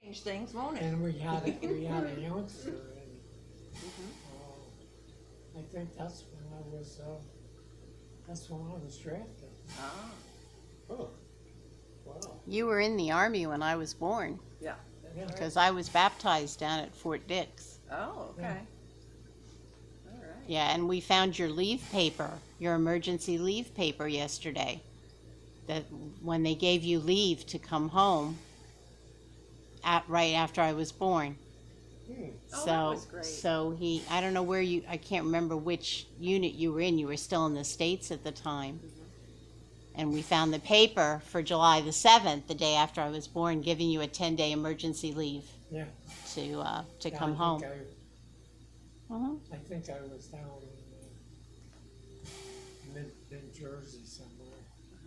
Change things, won't it? And we had a youngster, and I think that's when I was drafted. Ah, Oh, wow. You were in the Army when I was born, yeah. Yeah. because I was baptized down at Fort Dix. Oh, okay. All right. Yeah, and we found your leave paper, your emergency leave paper yesterday. That when they gave you leave to come home right after I was born. Hmm. Oh, So, that was great. so I don't know I can't remember which unit you were in. You were still in the States at the time. And we found the paper for July the 7th, the day after I was born, giving you a 10-day emergency leave Yeah. to Yeah, come home. I think I was down in mid Jersey somewhere.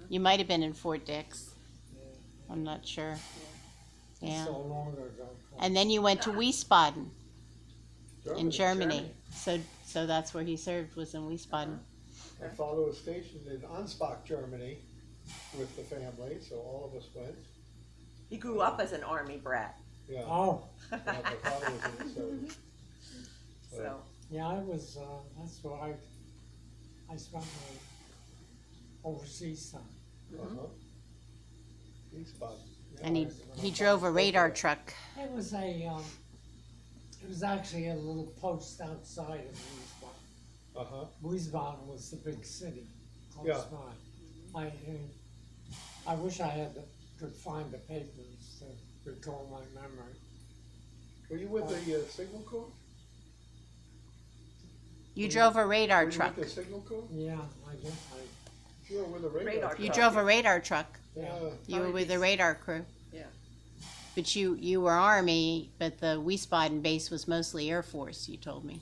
You might have been in Fort Dix. Yeah. I'm not sure. Yeah. So long ago. And then you went to Wiesbaden in Germany. Germany. So that's where he served, was in Wiesbaden. My father was stationed in Ansbach, Germany with the family, so all of us went. He grew up as an army brat. Yeah. Oh, Yeah, my father was in the service. So, yeah, I was, that's where I spent my overseas time. Uh-huh. Wiesbaden. Yeah, And I he remember. drove a radar truck. It was it was actually a little post outside of Wiesbaden. Uh-huh. Wiesbaden was the big city close Yeah. by. I wish I could find the papers to recall my memory. Were you with the Signal Corps? You drove a radar Were you truck. with the Signal Corps? Yeah, I guess You were with the radar. Radar You truck. drove a radar truck. yeah. You were with the radar crew. yeah. But you were Army, but the Wiesbaden base was mostly Air Force, you told me.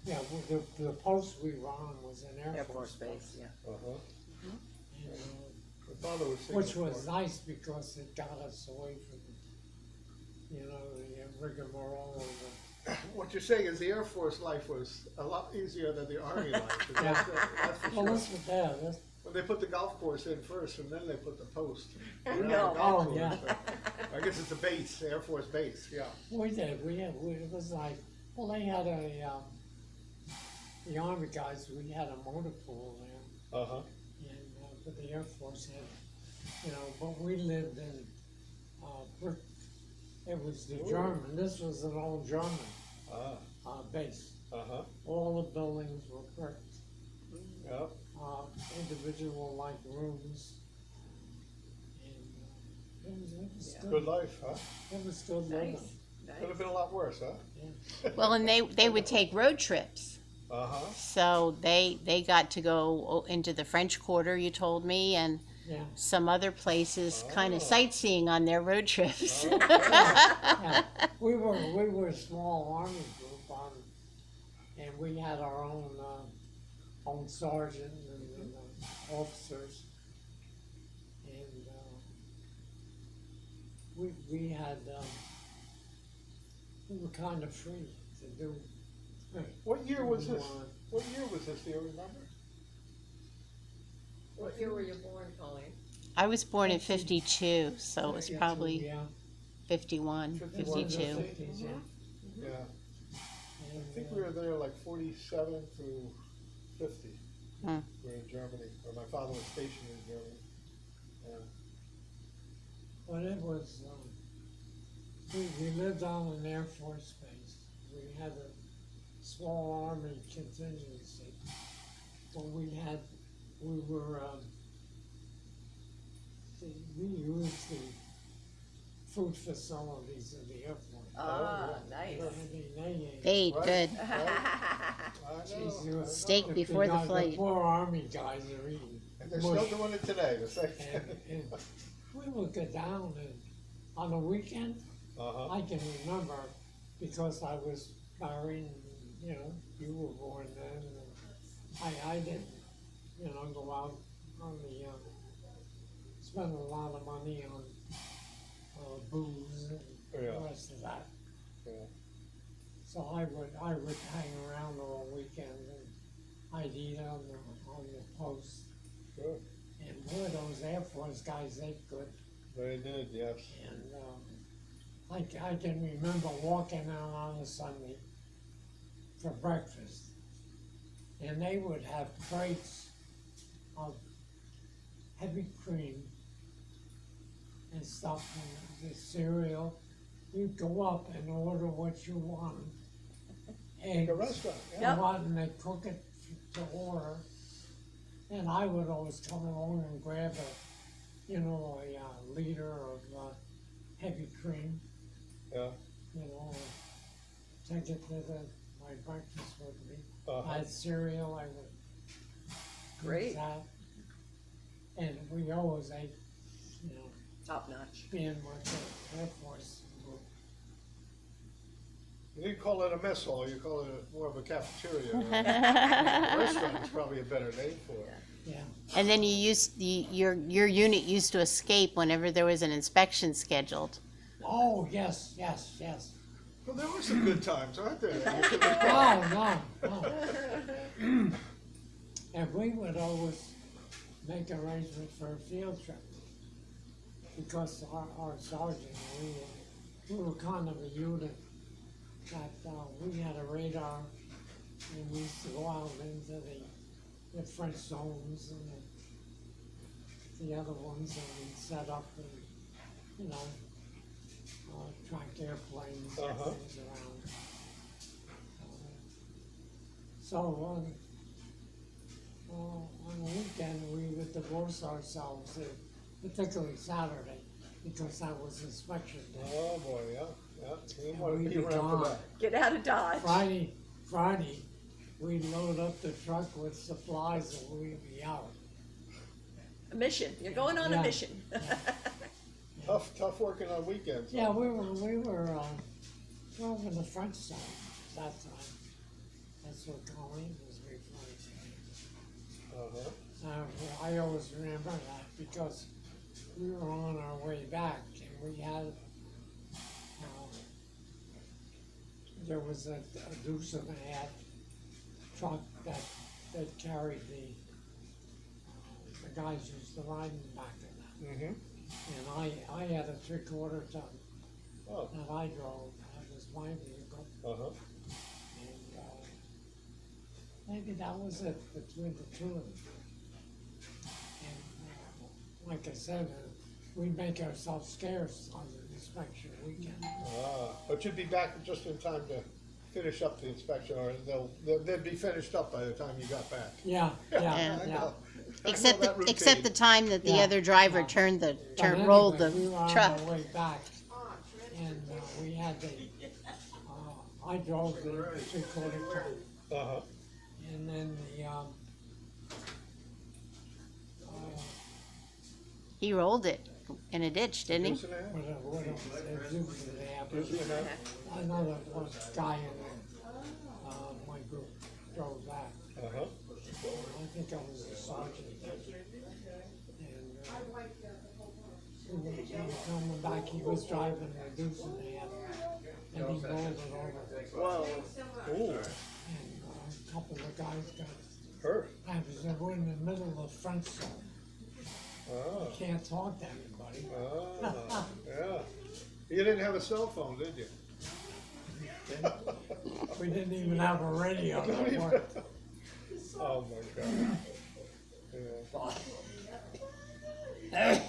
Yeah, well, the post we were on was an Air, Air Force Base, yeah. Uh-huh. And, My father was Signal which was Corps. nice because it got us away from, the rigmarole of What you're saying is the Air Force life was a lot easier than the Army life. That's for well, sure. this was that. Well, they put the golf course in first, and then they put the post. No. Around the golf Oh, course, yeah. but I guess it's a base, Air Force base. Yeah. We did. It was like, well, they had the Army guys. We had a motor pool there, Uh huh. and but the Air Force had, but we lived in brick. It was the Ooh. German. This was an old German Ah. base. Uh huh. All the buildings were bricked. Yeah. Individual like rooms, and it was Yeah. good. Good life, huh? It was good living. Nice. Could have been a lot worse, huh? Well, and they would take road trips. Uh huh. So they got to go into the French Quarter, you told me, and Yeah. some other places, kind of Oh. sightseeing on their road trips. Oh, Yeah. We were a small army group, and we had our own sergeant and officers, and we had we were kind of free to do. What year was we this? wanted. What year was this? Do you remember? What year were you born, Colleen? I was born in 52, so it was probably Yeah. 51, 51, 52. 50s, yeah. Yeah. And, I think we were there like 47 through 50. Hmm. We were in Germany, or my father was stationed in Germany. Yeah. But it was, we lived on an Air Force base. We had a small Army contingency. But we were, we used the food facilities of the Air Force. Ah, yeah. nice. I mean, they They ate Right. good. I know, Jeez, I you- know. Steak before the flight. The poor Army guys are eating. And they're mush. still doing it today, the same And, thing. and we would go down and on the weekend, Uh-huh. I can remember because I was married, and, you were born then, and I didn't, go out on the, spend a lot of money on, booze and Yeah. the rest of that. Yeah. So I would hang around all weekend and I'd eat on the post. Sure. And boy, those Air Force guys ate good. They did, yes. And I can remember walking out on a Sunday for breakfast, and they would have crates of heavy cream and stuff, and the cereal. You'd go up and order what you wanted. Eggs, Like a restaurant, yeah. Yep. go out and they cook it to order. And I would always come along and grab a liter of heavy cream, Yeah. take it to my breakfast with me. I Uh-huh. had cereal, I would Great. use that. And we always ate, Top notch. being with the Air Force. You didn't call it a mess hall, you call it more of a cafeteria. A restaurant is probably a better name for it. Yeah, And then your unit used to escape whenever there was an inspection scheduled. oh, yes, yes, yes. Well, there were some good times, aren't there? You could recall. No. And we would always make arrangements for a field trip. Because our sergeant, we were kind of a unit that, we had a radar, and we used to go out into the French zones and the other ones, and we'd set up and, track airplanes and Uh-huh. things around. So on the weekend, we would divorce ourselves, particularly Saturday, because that was inspection day. Oh, boy, yeah, yeah. You didn't And want to we'd be be around for gone. that. Get out of Dodge. Friday, we'd load up the truck with supplies and we'd be out. A mission. You're going on a Yeah. mission. Tough working on weekends. Yeah, we were over the French side that time. That's what Colleen was referring Uh-huh. to. I always remember that because we were on our way back and we had, there was a deuce and a half truck that carried the guys used to ride in the back of that. Mm-hmm. And I had a 3/4 ton Oh, that I drove, that was my vehicle, uh-huh. and, maybe that was it between the two of them. And, like I said, we make ourselves scarce on the inspection weekend. But you'd be back just in time to finish up the inspection, or they'd be finished up by the time you got back. Yeah, Yeah. yeah, I yeah. know. I Except know that except the routine. time that the Yeah. other driver Yeah. But rolled the anyway, we were on truck. our way back, and, we had I drove the 3/4 ton. Uh-huh. And then He rolled it in a ditch, didn't he? Deuce and a half? what it deuce and a half. Deuce and a half? I know that one guy in my group drove that. Uh-huh. I think I was a sergeant then. And we were coming back, he was driving a deuce and a half, and he rolled it over. Whoa. Ooh, And a couple of guys got, hurt. we're in the middle of French zone. Ah, Can't talk to anybody. yeah. You didn't have a cell phone, did you? We didn't even have a radio that worked. Oh, my God. Yeah.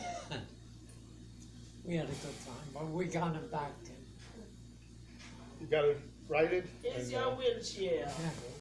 We had a good time, but we got him back. You got it righted? It's and, your wheelchair. Yeah.